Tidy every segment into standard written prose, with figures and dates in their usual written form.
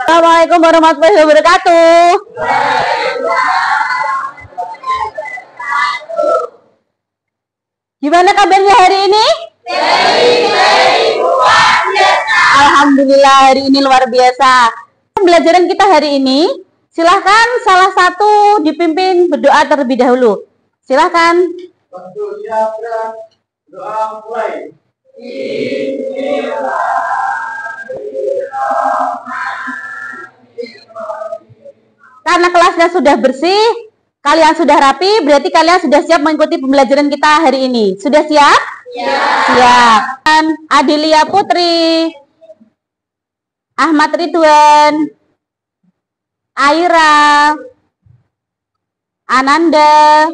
Assalamualaikum warahmatullahi wabarakatuh. Gimana kabarnya hari ini? Alhamdulillah hari ini luar biasa. Pembelajaran kita hari ini, silahkan salah satu dipimpin berdoa terlebih dahulu. Silahkan. Doa mulai. Karena kelasnya sudah bersih, kalian sudah rapi, berarti kalian sudah siap mengikuti pembelajaran kita hari ini. Sudah siap? Ya. Siap. Adelia Putri, Ahmad Ridwan, Aira, Ananda.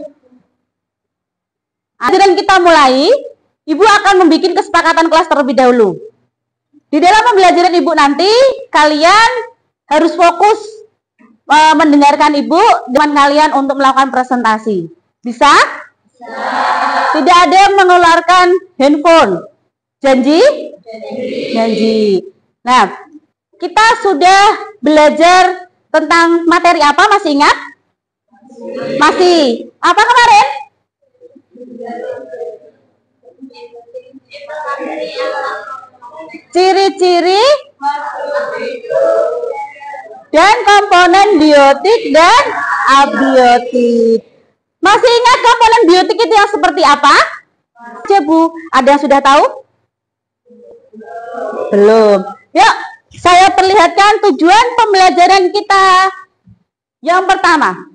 Pembelajaran kita mulai. Ibu akan membuat kesepakatan kelas terlebih dahulu. Di dalam pembelajaran Ibu nanti, kalian harus fokus mendengarkan Ibu dengan kalian untuk melakukan presentasi. Bisa? Tidak ada yang mengeluarkan handphone. Janji? Janji. Nah, kita sudah belajar tentang materi apa? Masih ingat? Masih. Apa kemarin? Ciri-ciri dan komponen biotik dan abiotik. Masih ingat komponen biotik itu yang seperti apa? Ya Bu, ada yang sudah tahu? Belum. Yuk, saya perlihatkan tujuan pembelajaran kita. Yang pertama,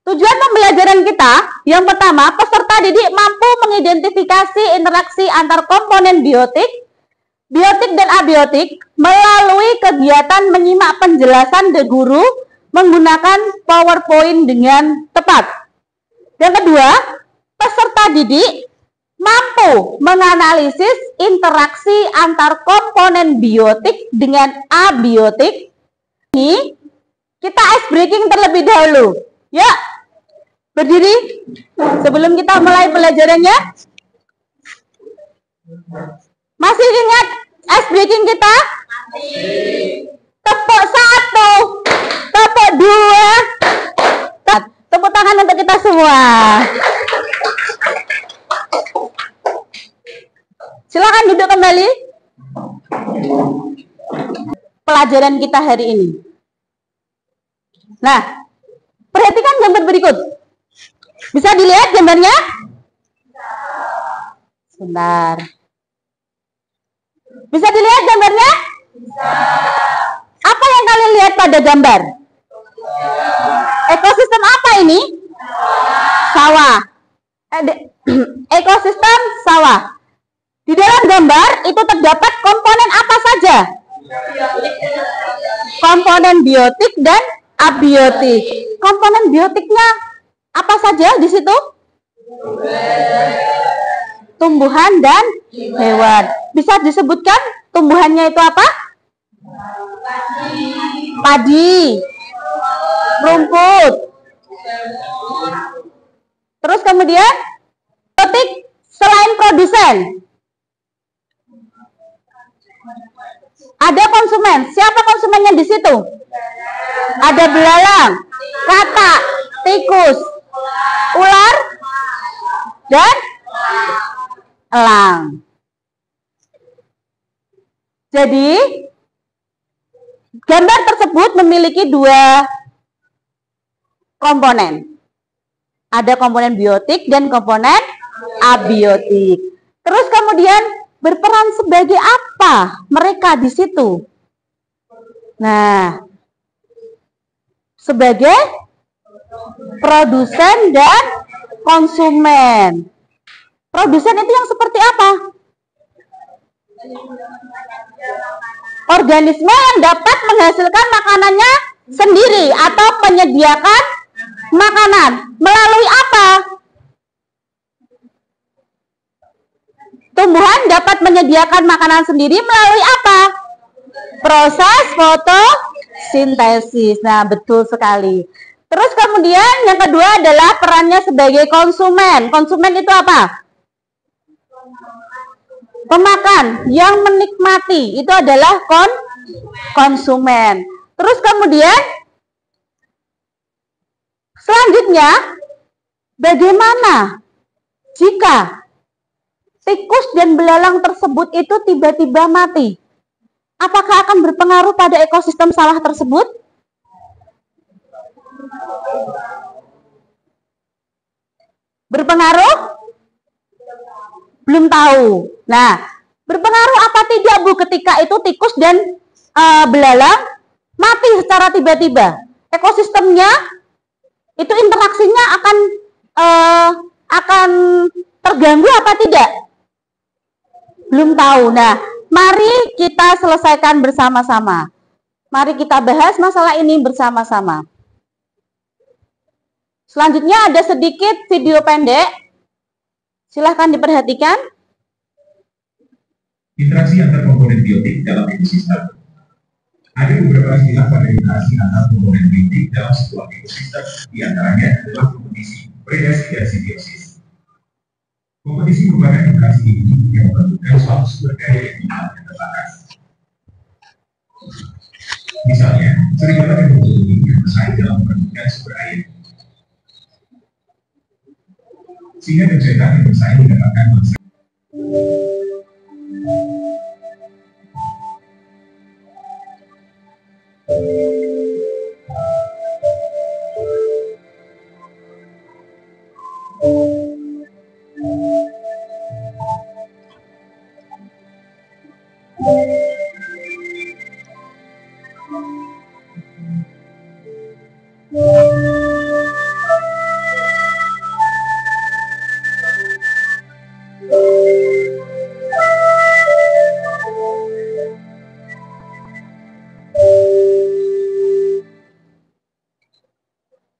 tujuan pembelajaran kita, yang pertama, peserta didik mampu mengidentifikasi interaksi antar komponen biotik dan abiotik melalui kegiatan menyimak penjelasan guru menggunakan PowerPoint dengan tepat. Yang kedua, peserta didik mampu menganalisis interaksi antar komponen biotik dengan abiotik. Ini kita ice breaking terlebih dahulu. Ya. Berdiri sebelum kita mulai pelajarannya. Masih ingat ice breaking kita? Tepuk 1, tepuk 2, tepuk tangan untuk kita semua. Silakan duduk kembali. Pelajaran kita hari ini. Nah, perhatikan gambar berikut. Bisa dilihat gambarnya? Sebentar. Bisa dilihat gambarnya? Apa yang kalian lihat pada gambar? Ekosistem apa ini? Sawah. Ekosistem sawah. Di dalam gambar itu terdapat komponen apa saja? Komponen biotik dan abiotik. Komponen biotiknya apa saja di situ? Tumbuhan dan hewan. Bisa disebutkan tumbuhannya itu apa? Padi, rumput. Terus kemudian biotik selain produsen. Ada konsumen. Siapa konsumennya di situ? Ada belalang, katak, tikus, ular, dan elang. Jadi, gambar tersebut memiliki dua komponen. Ada komponen biotik dan komponen abiotik. Terus kemudian berperan sebagai apa mereka di situ? Nah, sebagai produsen dan konsumen. Produsen itu yang seperti apa? Organisme yang dapat menghasilkan makanannya sendiri atau menyediakan makanan. Melalui apa? Tumbuhan dapat menyediakan makanan sendiri melalui apa? Proses fotosintesis. Nah, betul sekali. Terus kemudian yang kedua adalah perannya sebagai konsumen. Konsumen itu apa? Pemakan yang menikmati. Itu adalah konsumen. Terus kemudian selanjutnya, bagaimana jika tikus dan belalang tersebut itu tiba-tiba mati? Apakah akan berpengaruh pada ekosistem sawah tersebut? Berpengaruh? Belum tahu. Nah, berpengaruh apa tidak, Bu, ketika itu tikus dan belalang mati secara tiba-tiba? Ekosistemnya itu interaksinya akan terganggu apa tidak? Belum tahu. Nah, mari kita selesaikan bersama-sama. Mari kita bahas masalah ini bersama-sama. Selanjutnya ada sedikit video pendek. Silahkan diperhatikan. Interaksi antar komponen biotik dalam ekosistem. Ada beberapa istilah pada interaksi antar komponen biotik dalam sebuah ekosistem. Di antaranya adalah kompetisi, predasi, dan simbiosis. Kompetisi merupakan interaksi ini yang membentukkan suatu sumber daya yang final dan terbatas. Misalnya, serigala dan burung ini bersaing dalam memperebutkan sumber air. Singa dan setan yang bersaing mendapatkan mangsa.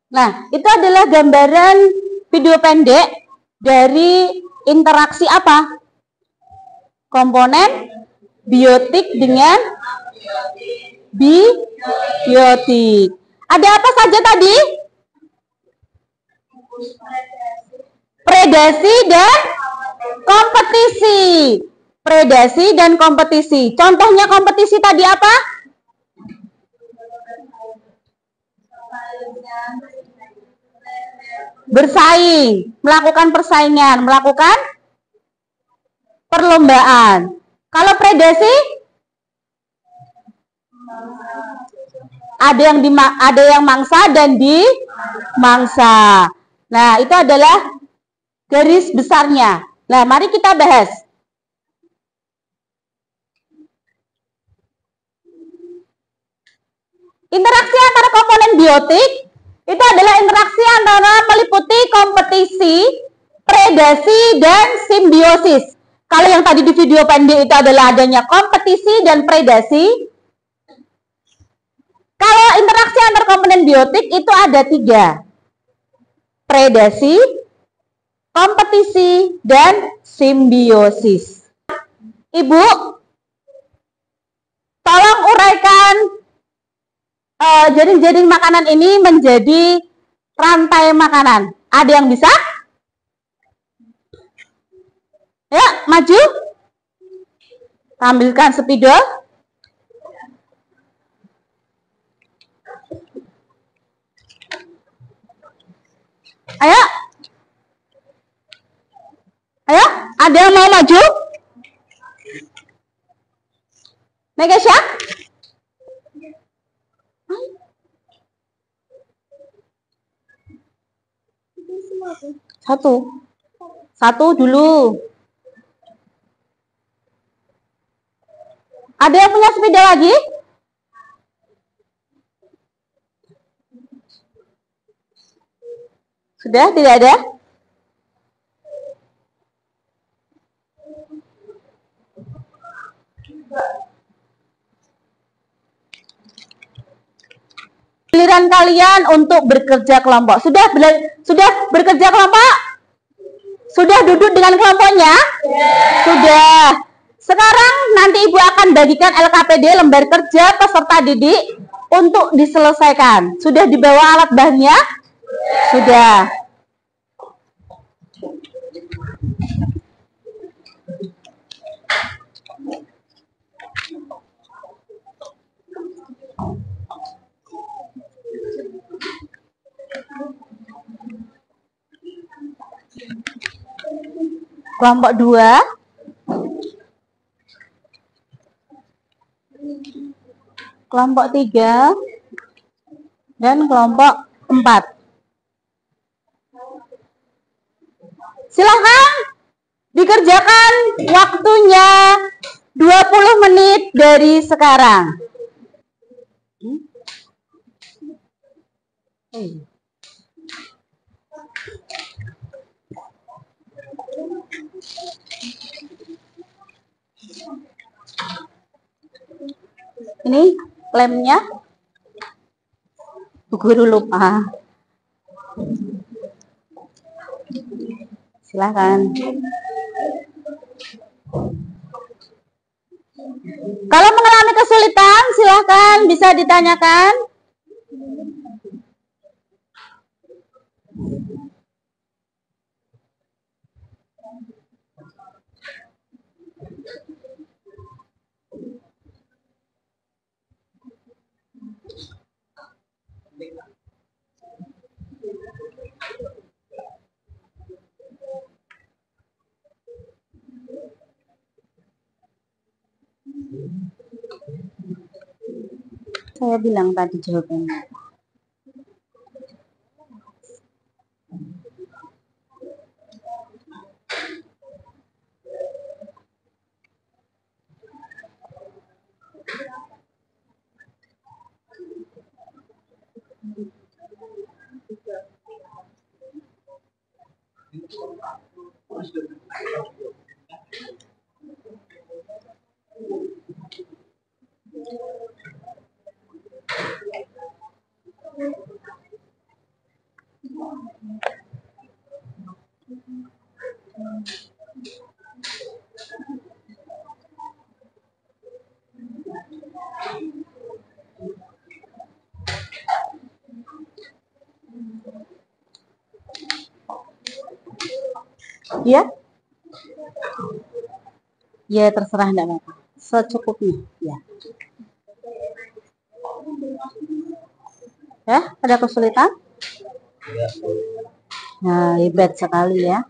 Nah, itu adalah gambaran video pendek dari interaksi apa? Komponen biotik dengan biotik. Ada apa saja tadi? Predasi dan kompetisi. Predasi dan kompetisi. Contohnya kompetisi tadi apa? Bersaing, melakukan persaingan, melakukan perlombaan. Kalau predasi, ada yang mangsa dan dimangsa. Nah, itu adalah garis besarnya. Nah, mari kita bahas. Interaksi antara komponen biotik itu adalah interaksi antara meliputi kompetisi, predasi, dan simbiosis. Kalau yang tadi di video pendek itu adalah adanya kompetisi dan predasi. Kalau interaksi antar komponen biotik itu ada 3. Predasi, kompetisi, dan simbiosis. Ibu, tolong uraikan jaring-jaring makanan ini menjadi rantai makanan. Ada yang bisa? Ya, maju. Tampilkan spidol. Ayo. Ayo, ada yang mau maju? Megasha? Satu dulu. Ada yang punya sepeda lagi? Sudah, tidak ada? Giliran kalian untuk bekerja kelompok. Sudah bekerja kelompok? Sudah duduk dengan kelompoknya? Sudah. Sekarang nanti Ibu akan bagikan LKPD, lembar kerja peserta didik, untuk diselesaikan. Sudah dibawa alat bahannya? Sudah. kelompok 2, kelompok 3, dan kelompok 4. Silahkan dikerjakan, waktunya 20 menit dari sekarang. Ini lemnya, Bu Guru lupa. Silahkan. Kalau mengalami kesulitan, silahkan bisa ditanyakan. Saya bilang tadi jawabannya. Ya? Ya, terserah, enggak apa-apa. Secukupnya, ya. Ya, ada kesulitan? Nah, hebat sekali ya.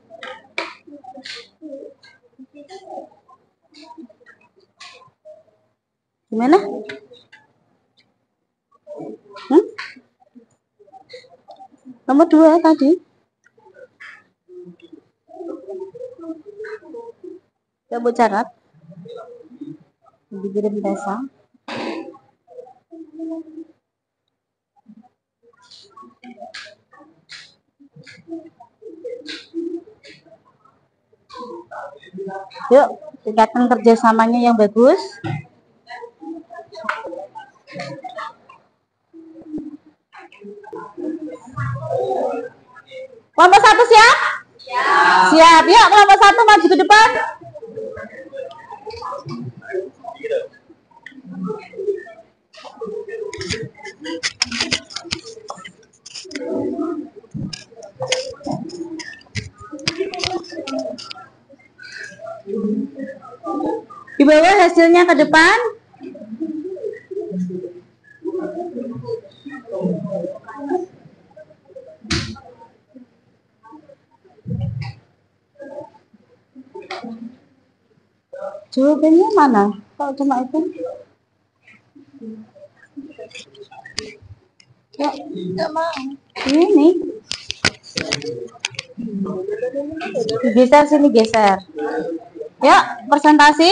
Gimana? Nomor 2 tadi. Ya, Bu catat. Dikirim desa. Yuk, tingkatkan kerjasamanya yang bagus. Kelompok 1 siap? Siap. Yuk, kelompok 1 maju ke depan. Dibawa hasilnya ke depan. Jawabannya mana? Kalau cuma itu? Ya, enggak mau. Ini. Geser sini, geser. Ya, presentasi.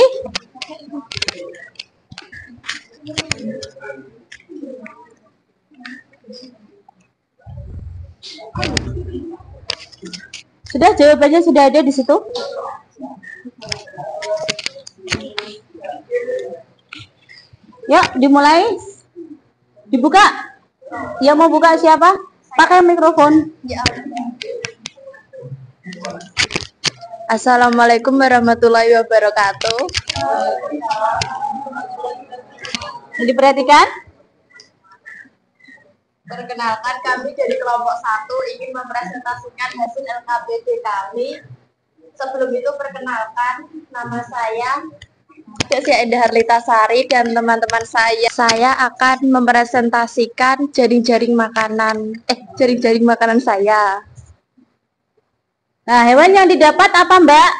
Sudah, jawabannya sudah ada di situ. Ya, dimulai. Dibuka. Yang mau buka siapa? Pakai mikrofon. Ya. Assalamualaikum warahmatullahi wabarakatuh. Diperhatikan. Perkenalkan, kami dari kelompok 1 ingin mempresentasikan hasil LKPD kami. Sebelum itu perkenalkan, nama saya Enda Harlita Sari dan teman-teman saya akan mempresentasikan jaring-jaring makanan saya. Nah, hewan yang didapat apa, Mbak?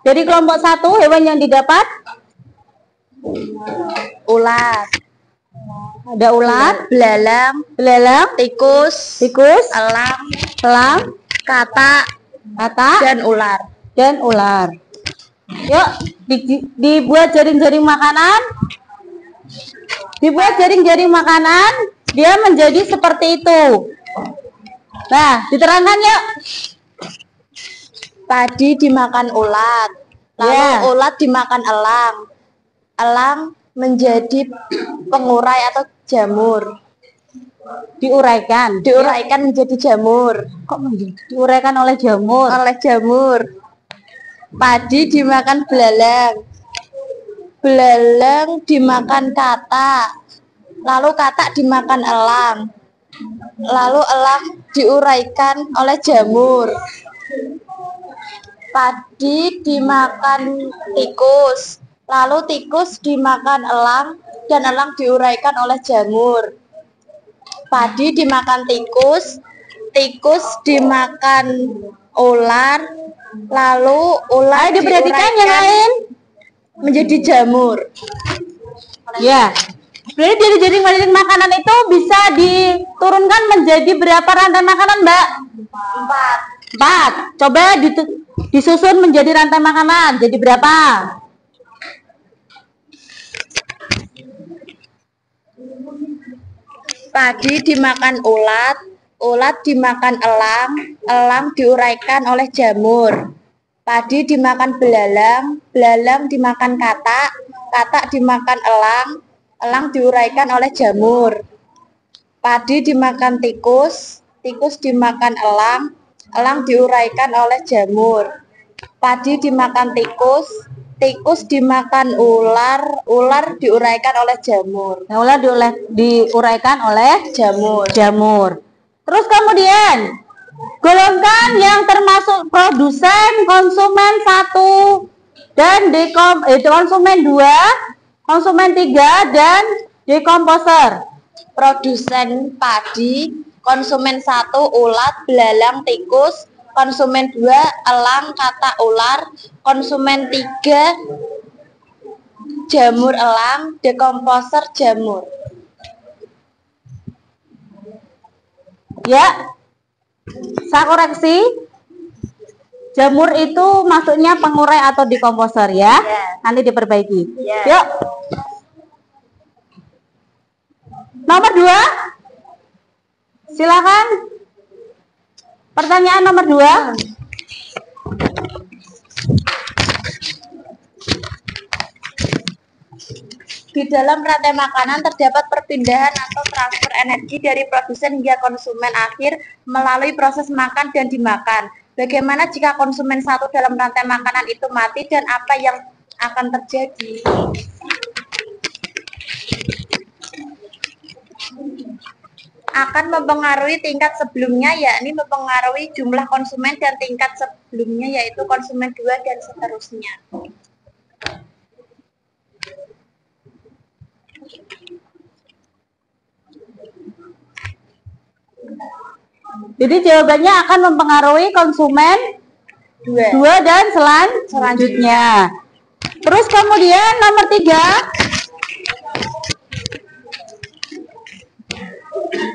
Dari kelompok 1 hewan yang didapat ular, ada ular, belalang, tikus, elang, katak, dan ular. Yuk, dibuat jaring-jaring makanan. Dia menjadi seperti itu. Nah, diterangkan yuk. Padi dimakan ulat, lalu ulat dimakan elang. Elang menjadi pengurai atau jamur. Diuraikan menjadi jamur. Kok diuraikan oleh jamur? Padi dimakan belalang. Belalang dimakan katak. Lalu katak dimakan elang. Lalu elang diuraikan oleh jamur. Padi dimakan tikus. Lalu tikus dimakan elang dan elang diuraikan oleh jamur. Padi dimakan tikus dimakan ular, lalu ular diperhatikan yang lain menjadi jamur. Ya. Jadi dari jaring makanan itu bisa diturunkan menjadi berapa rantai makanan, Mbak? 4. Coba disusun menjadi rantai makanan. Jadi berapa? Padi dimakan ulat dimakan elang diuraikan oleh jamur. Padi dimakan belalang dimakan katak dimakan elang diuraikan oleh jamur. Padi dimakan tikus dimakan elang diuraikan oleh jamur. Padi dimakan tikus dimakan ular diuraikan oleh jamur. Nah, ular diuraikan oleh jamur. Terus kemudian golongkan yang termasuk produsen, konsumen 1 dan konsumen 2, konsumen 3 dan dekomposer. Produsen padi, konsumen 1 ulat, belalang, tikus, konsumen 2 elang, katak, ular, konsumen 3 jamur, elang, dekomposer, jamur. Ya, saya koreksi. Jamur itu maksudnya pengurai atau dekomposer ya. Nanti diperbaiki. Yuk. Nomor 2. Silakan. Pertanyaan nomor 2. Di dalam rantai makanan terdapat perpindahan atau transfer energi dari produsen hingga konsumen akhir melalui proses makan dan dimakan. Bagaimana jika konsumen 1 dalam rantai makanan itu mati dan apa yang akan terjadi? Akan mempengaruhi tingkat sebelumnya, yakni mempengaruhi jumlah konsumen, dan tingkat sebelumnya yaitu konsumen 2 dan seterusnya. Jadi jawabannya akan mempengaruhi konsumen 2 dan selanjutnya. Terus kemudian nomor 3.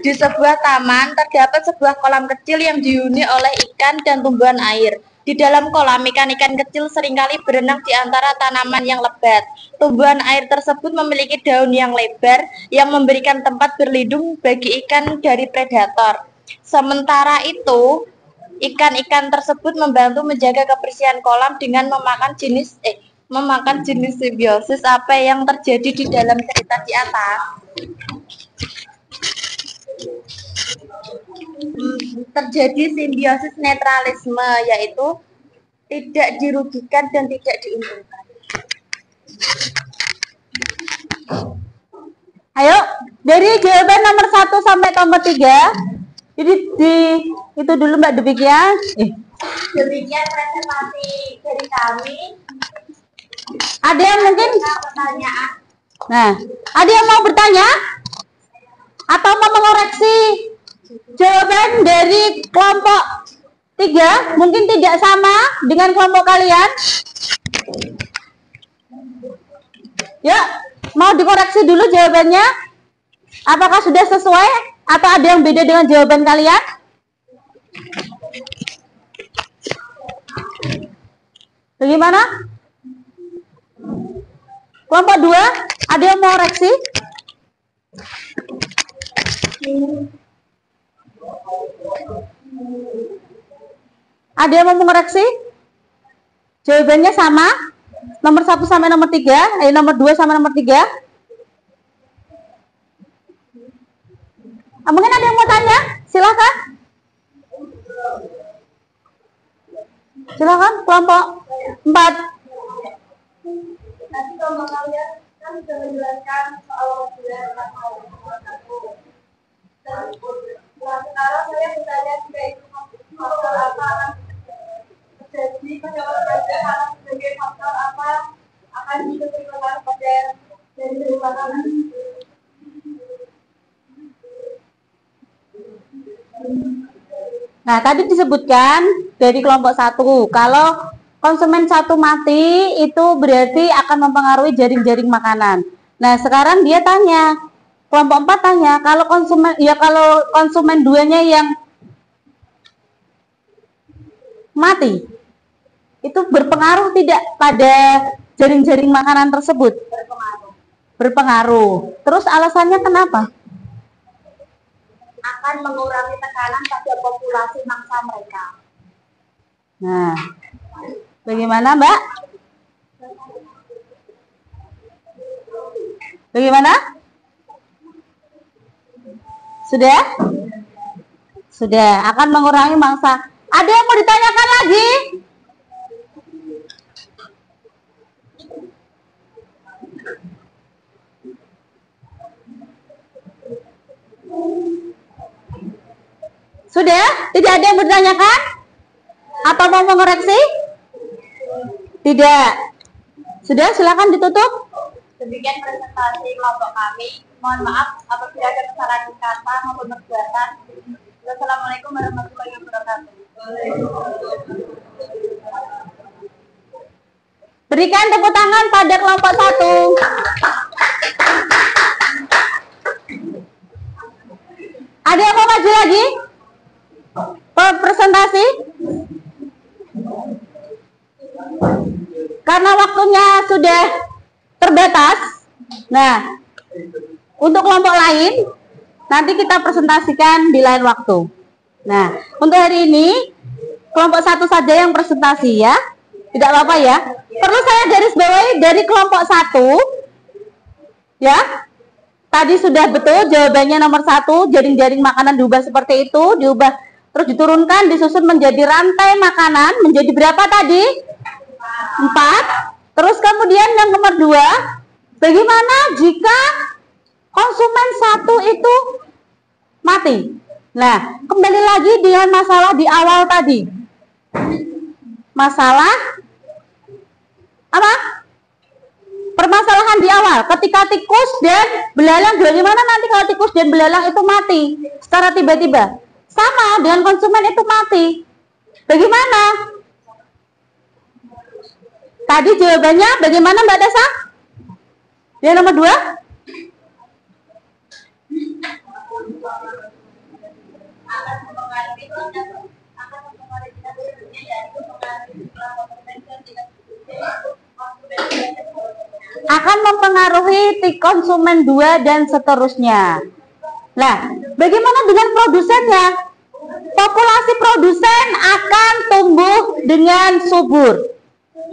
Di sebuah taman terdapat sebuah kolam kecil yang dihuni oleh ikan dan tumbuhan air. Di dalam kolam, ikan-ikan kecil seringkali berenang di antara tanaman yang lebat. Tumbuhan air tersebut memiliki daun yang lebar yang memberikan tempat berlindung bagi ikan dari predator. Sementara itu, ikan-ikan tersebut membantu menjaga kebersihan kolam dengan memakan jenis simbiosis. Apa yang terjadi di dalam cerita di atas? Terjadi simbiosis netralisme, yaitu tidak dirugikan dan tidak diuntungkan. Ayo, dari jawaban nomor 1 sampai nomor 3. Jadi itu dulu Mbak, demikian. Demikian presentasi dari kami. Ada yang mungkin pertanyaan? Nah, ada yang mau bertanya atau mau mengoreksi jawaban dari kelompok 3? Mungkin tidak sama dengan kelompok kalian. Ya, mau dikoreksi dulu jawabannya. Apakah sudah sesuai atau ada yang beda dengan jawaban kalian? Bagaimana? Kelompok 2, ada yang mau koreksi? Ada yang mau mengoreksi? Jawabannya sama? Nomor 1 sampai nomor 3, nomor 2 sampai nomor 3. Mungkin ada yang mau tanya? Silakan. Silakan kelompok 4. Nanti kalau kalian kan sudah menjelaskan soal wajiban dan sekarang saya bertanya juga itu faktor apa terjadi pada olahraga karena sebagai faktor apa akan diberikan pada dari makanan. Nah, tadi disebutkan dari kelompok 1, kalau konsumen 1 mati itu berarti akan mempengaruhi jaring-jaring makanan. Nah, sekarang dia tanya, kelompok 4 tanya, kalau konsumen 2-nya yang mati, itu berpengaruh tidak pada jaring-jaring makanan tersebut? Berpengaruh. Terus alasannya kenapa? Akan mengurangi tekanan pada populasi mangsa mereka. Nah, bagaimana Mbak? Bagaimana? Sudah? Sudah, akan mengurangi mangsa. Ada yang mau ditanyakan lagi? Sudah? Tidak ada yang bertanyakan? Atau mau mengoreksi? Tidak. Sudah, silakan ditutup. Demikian presentasi kelompok kami. Mohon maaf apabila ada kesalahan kata maupun perbuatan. Wassalamualaikum warahmatullahi wabarakatuh. Berikan tepuk tangan pada kelompok 1. Ada yang mau maju lagi? Presentasi? Karena waktunya sudah terbatas. Nah, untuk kelompok lain nanti kita presentasikan di lain waktu. Nah, untuk hari ini kelompok 1 saja yang presentasi ya. Tidak apa-apa ya. Perlu saya garis bawahi dari kelompok 1 ya. Tadi sudah betul jawabannya nomor 1, jaring-jaring makanan diubah seperti itu, diubah terus diturunkan, disusun menjadi rantai makanan, menjadi berapa tadi? 4. Terus kemudian yang nomor 2, bagaimana jika konsumen 1 itu mati? Nah, kembali lagi dengan masalah di awal tadi. Masalah apa? Permasalahan di awal, ketika tikus dan belalang, bagaimana nanti kalau tikus dan belalang itu mati secara tiba-tiba? Sama dengan konsumen itu mati. Bagaimana? Tadi jawabannya bagaimana Mbak Desa? Yang nomor 2? Akan mempengaruhi konsumen 2 dan seterusnya. Nah, bagaimana dengan produsennya? Populasi produsen akan tumbuh dengan subur,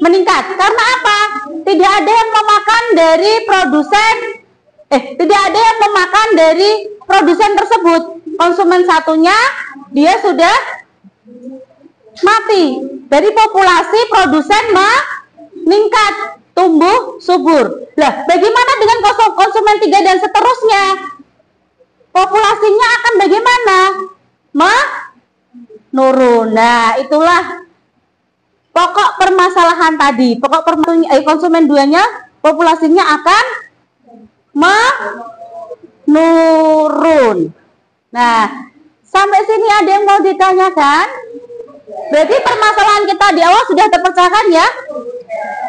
meningkat. Karena apa? Tidak ada yang memakan dari produsen, tidak ada yang memakan dari produsen tersebut. Konsumen satunya dia sudah mati. Dari populasi produsen meningkat, tumbuh subur. Lah, bagaimana dengan konsumen 3 dan seterusnya? Populasinya akan bagaimana? Menurun. Nah, itulah pokok permasalahan tadi. Pokok konsumen 2-nya populasinya akan menurun. Nah, sampai sini ada yang mau ditanyakan? Berarti permasalahan kita di awal sudah terpecahkan ya?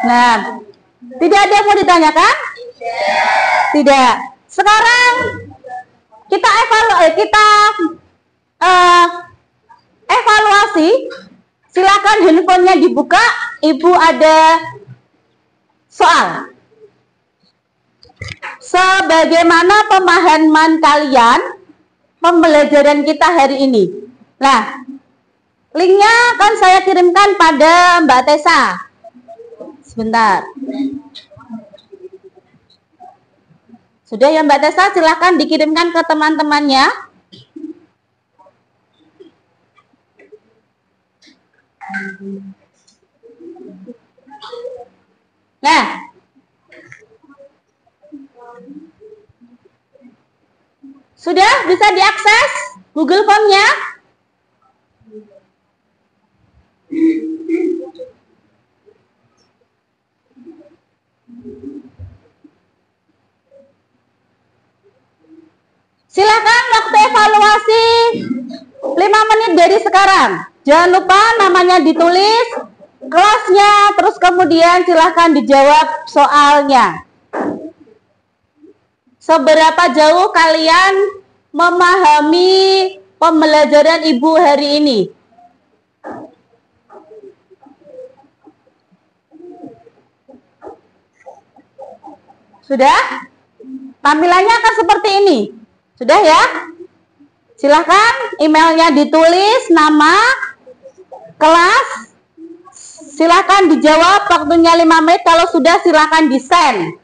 Nah, tidak ada yang mau ditanyakan? Tidak. Sekarang kita evaluasi. Silakan handphonenya dibuka. Ibu ada soal. Sebagaimana pemahaman kalian pembelajaran kita hari ini. Nah, linknya akan saya kirimkan pada Mbak Tessa. Sebentar. Sudah ya Mbak Tessa, silakan dikirimkan ke teman-temannya. Nah, sudah bisa diakses Google Form-nya? Silakan waktu evaluasi 5 menit dari sekarang. Jangan lupa namanya ditulis, kelasnya, terus kemudian silakan dijawab soalnya. Seberapa jauh kalian memahami pembelajaran Ibu hari ini? Sudah? Tampilannya akan seperti ini. Sudah ya? Silahkan emailnya ditulis, nama, kelas. Silahkan dijawab, waktunya 5 menit. Kalau sudah silahkan di-send.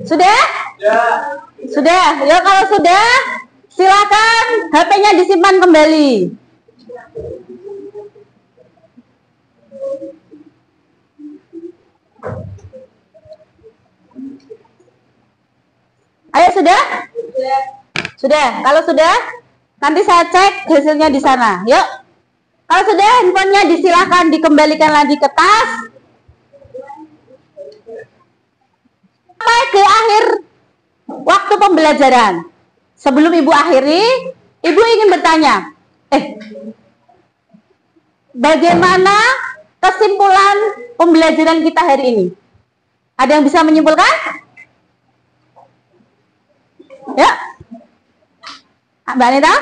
Sudah? Sudah. Ya kalau sudah, silakan HP-nya disimpan kembali. Ayo sudah? Sudah. Kalau sudah, nanti saya cek hasilnya di sana. Yuk. Kalau sudah, handphonenya disilakan dikembalikan lagi ke tas. Sampai ke akhir waktu pembelajaran. Sebelum Ibu akhiri, Ibu ingin bertanya, bagaimana kesimpulan pembelajaran kita hari ini? Ada yang bisa menyimpulkan? Ya, Mbak Anita?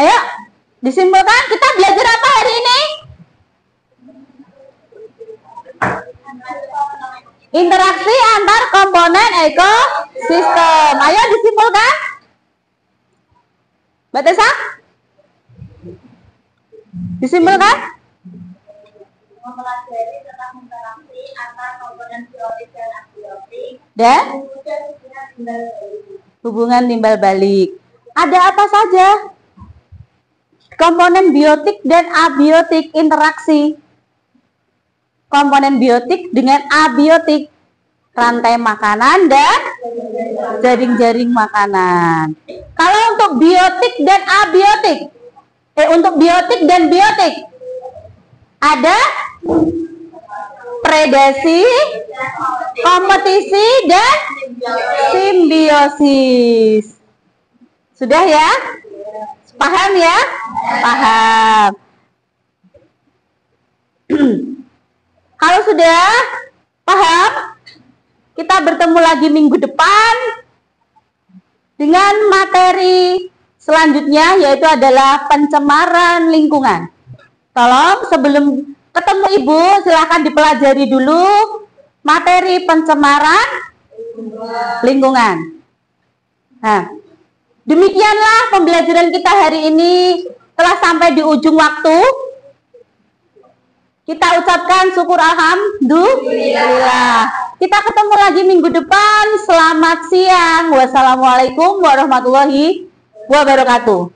Ayo, disimpulkan kita belajar apa hari ini? Interaksi antar komponen ekosistem. Ayo disimpulkan. Mbak Tessa? Disimpulkan? Mempelajari tentang interaksi antar komponen biotik dan abiotik Dan hubungan timbal balik. Ada apa saja? Komponen biotik dan abiotik interaksi. Komponen biotik dengan abiotik, rantai makanan dan jaring-jaring makanan. Kalau untuk biotik dan abiotik, untuk biotik dan biotik, ada predasi, kompetisi, dan simbiosis. Sudah ya? Paham ya? Paham. Kalau sudah paham, kita bertemu lagi minggu depan dengan materi selanjutnya, yaitu adalah pencemaran lingkungan. Tolong sebelum ketemu Ibu, silakan dipelajari dulu materi pencemaran lingkungan. Nah, demikianlah pembelajaran kita hari ini. Telah sampai di ujung waktu. Kita ucapkan syukur alhamdulillah. Kita ketemu lagi minggu depan. Selamat siang. Wassalamualaikum warahmatullahi wabarakatuh.